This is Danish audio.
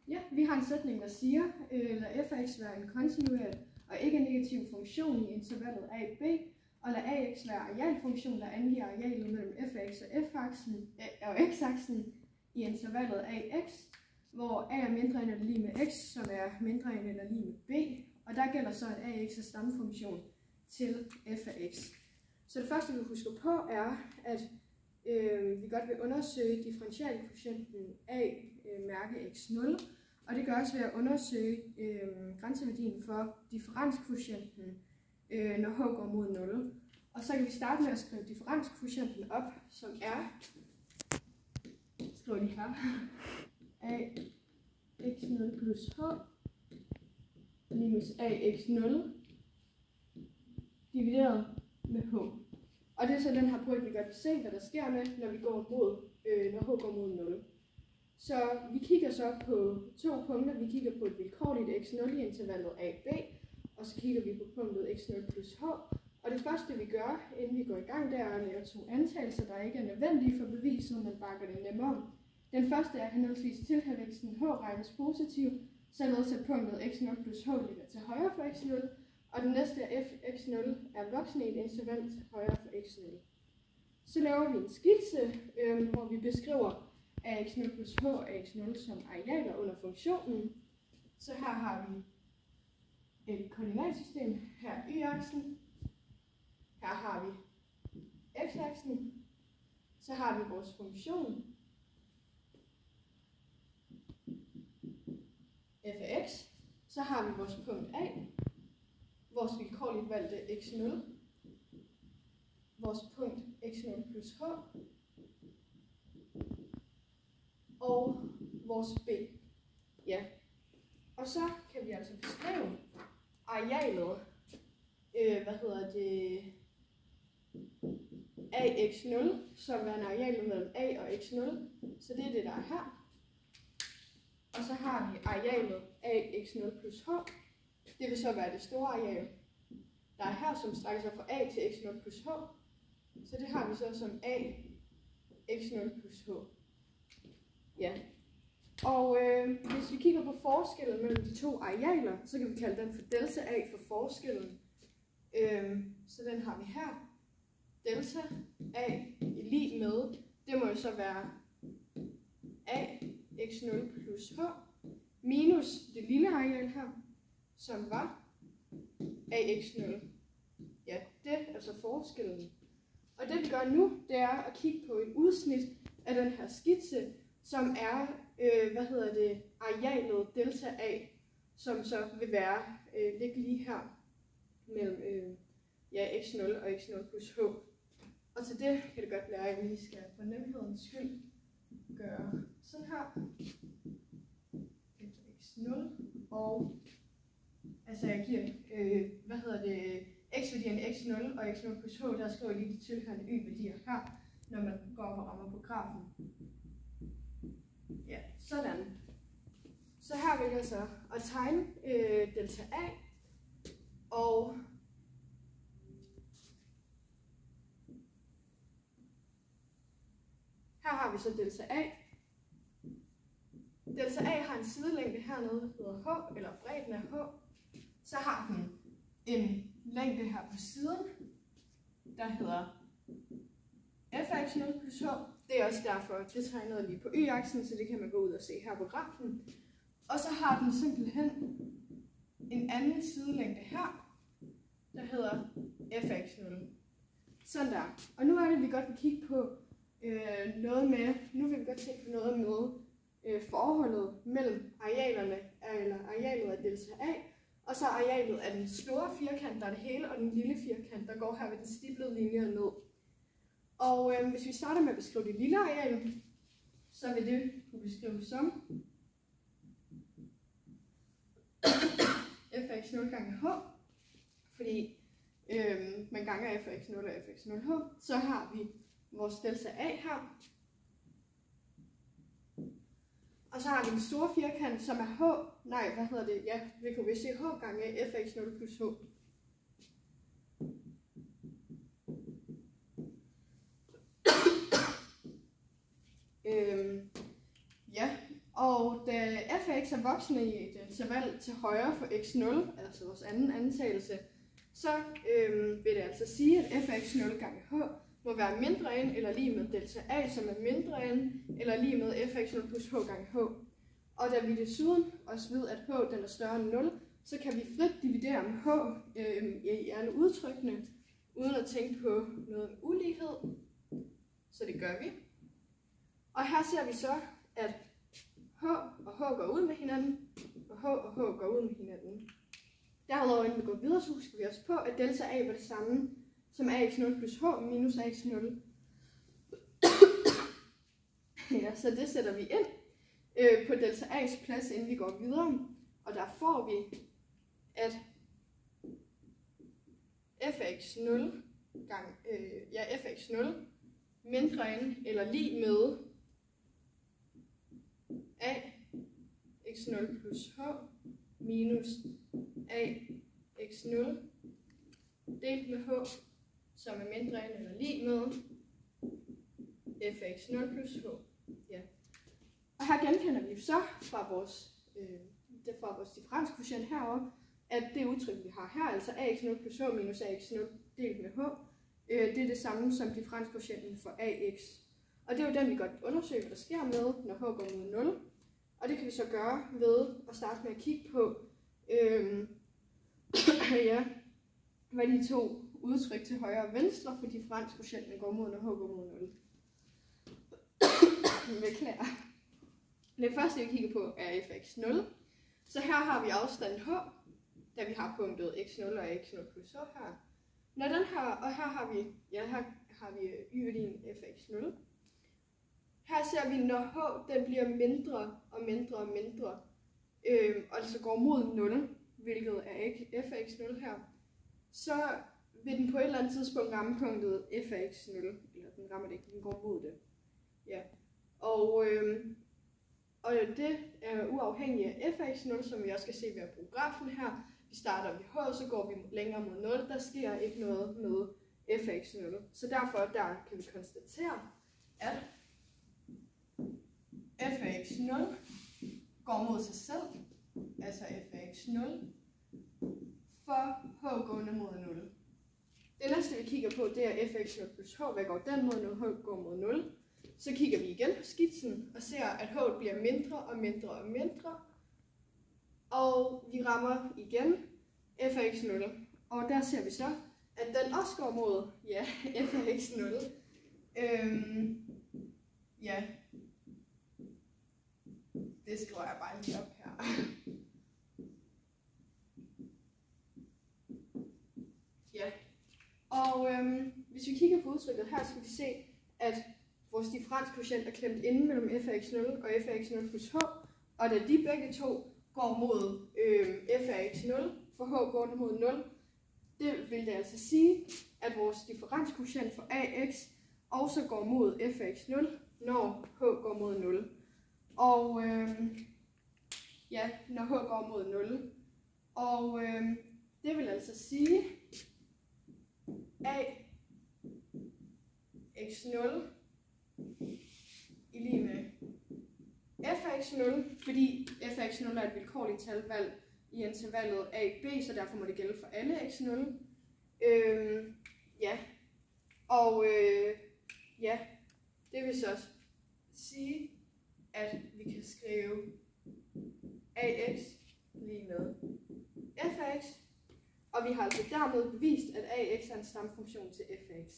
Ja, vi har en sætning, der siger, lad f af x være en kontinuer og ikke en negativ funktion i intervallet a b, og lad ax være arealfunktion, der angiver arealet mellem f af x og x-aksen i intervallet ax, hvor a er mindre end eller lige med x, som er mindre end eller lige med b, og der gælder så, at ax er stamfunktion til f af x. Så det første, vi husker på, er, at vi godt vil undersøge differentialkvotienten a mærke x0, og det gør også ved at undersøge grænseværdien for differenskvotienten, når h går mod 0. Og så kan vi starte med at skrive differenskvotienten op, som er, skriver lige her, a x0 plus h minus ax0 divideret med h. Og det er så den her brøk, vi godt vil se, hvad der sker med, når vi går mod, når h går mod 0. Så vi kigger så på to punkter. Vi kigger på et vilkårligt x0 i intervallet ab, og så kigger vi på punktet x0 plus h. Og det første vi gør, inden vi går i gang, det er at lave to antagelser, der ikke er nødvendige for beviset, men bare gør det nemmere. Den første er henholdsvis tilhavæksten h regnes positiv, således at punktet x0 plus h ligger til højre for x0, og den næste er fx0 er voksen i et interval til højre for x0. Så laver vi en skitse, hvor vi beskriver ax0 plus h og ax0 som arealer under funktionen. Så her har vi et koordinatsystem, her er y-aksen, her har vi x-aksen, så har vi vores funktion f af x, så har vi vores punkt a, vores vilkårligt valgte x0, vores punkt x0 plus h, og vores b. Ja. Og så kan vi altså beskrive arealet, ax0, som er en areal mellem a og x0, så det er det, der er her. Og så har vi arealet ax0 plus h, det vil så være det store areal, der er her, som strækker sig fra a til x0 plus h, så det har vi så som a x0 plus h. Ja. Og hvis vi kigger på forskellen mellem de to arealer, så kan vi kalde den for delta a for forskellen. Så den har vi her. Delta a i lig med, det må jo så være a x0 plus h minus det lille areal her, som var ax0. Ja, det er altså forskellen. Og det vi gør nu, det er at kigge på et udsnit af den her skitse, som er, arealet delta a, som så vil være, ligge lige her mellem x0 og x0 plus h. Og til det kan det godt være, at vi skal for nemhedens skyld gøre sådan her. x0, og altså jeg giver, x-værdien x0 og x0 plus h, der skriver jeg lige de tilhørende y-værdier her, når man går op og rammer på grafen. Ja, sådan. Så her vil jeg så at tegne delta a, og her har vi så delta a. Delta a har en sidelængde hernede, der hedder h, eller bredden af h. Så har den en længde her på siden, der hedder f af x0 plus h. Det er også derfor, det tegner lige på y-aksen, så det kan man gå ud og se her på grafen. Og så har den simpelthen en anden sidelængde her, der hedder f af x0. Sådan der. Og nu er det, vi godt vil kigge på nu vil vi godt se på noget med forholdet mellem arealerne, eller arealet af delta a, og så arealet af den store firkant, der er det hele, og den lille firkant, der går her ved den stiplede linje ned. Og hvis vi starter med at beskrive det lille areal, så vil det kunne beskrives som f af x0 gange h, fordi man ganger f af x0 og f af x0h, så har vi vores delta a her. Og så har vi den store firkant, som er h, vi kan se h gange f af x0 plus h. Og da f af x er voksende i et interval til højre for x0, altså vores anden antagelse, så vil det altså sige, at f af x0 gange h må være mindre end eller lige med delta a, som er mindre end eller lige med f af x0 plus h gange h. Og da vi desuden også ved, at h den er større end 0, så kan vi frit dividere med h i alle udtrykkene, uden at tænke på noget ulighed. Så det gør vi. Og her ser vi så, at h og h går ud med hinanden, og h og h går ud med hinanden. Derudover, inden vi går videre, så husker vi også på, at delta a var det samme som ax0 plus h minus ax0. Ja, så det sætter vi ind på delta a's plads, inden vi går videre. Og der får vi, at f af x0 gang, f af x0 mindre end eller lig med a x0 plus h minus a x0 delt med h, som er mindre end eller lig med f af x0 plus h. Ja. Og her genkender vi så fra vores differenskvotient heroppe, at det udtryk, vi har her, altså ax0 plus h minus ax0 delt med h, det er det samme som differenskvotienten for ax. Og det er jo den, vi godt undersøge, hvad der sker med, når h går mod 0. Og det kan vi så gøre ved at starte med at kigge på, ja, hvad de to udtryk til højre og venstre for differenskvotienten går mod, når h går mod 0. Beklager. Det første, vi kigger på, er f af x0. Så her har vi afstanden h, da vi har punktet x0 og x0 plus h her. Når den her, og her har vi y-værdien f af x0. Her ser vi, når h den bliver mindre og mindre og mindre, og altså går mod 0, hvilket er f af x0 her, så vil den på et eller andet tidspunkt ramme punktet f af x0, eller den rammer det ikke, den går mod det. Ja. Og det er uafhængigt af f af x0, som vi også skal se ved at bruge grafen her. Vi starter ved h, så går vi længere mod 0. Der sker ikke noget med f af x0. Så derfor der kan vi konstatere, at f af x0 går mod sig selv, altså f af x0, for h gående mod 0. Det næste vi kigger på, det er f af x0 plus h. Hvad går den mod, når h går mod 0? Så kigger vi igen på skitsen og ser, at h bliver mindre og mindre og mindre. Og vi rammer igen f af x0. Og der ser vi så, at den også går mod, ja, f af x0. Ja, det skriver jeg bare lige op her. Ja, og hvis vi kigger på udtrykket her, skal vi se, at vores differenskvotient er klemt inde mellem f af x0 og f af x0 plus h, og da de begge to går mod f af x0, for h går mod 0, det vil det altså sige, at vores differenskvotient for ax også går mod f af x0, når h går mod 0. Og ja, når h går mod 0. Og det vil altså sige, a x0 i lige med f af x0, fordi f af x0 er et vilkårligt talvalg i intervallet a b, så derfor må det gælde for alle x0. Ja, og ja, det vil så også sige, at vi kan skrive ax lige med f af x, og vi har altså dermed bevist, at ax er en stamfunktion til f af x.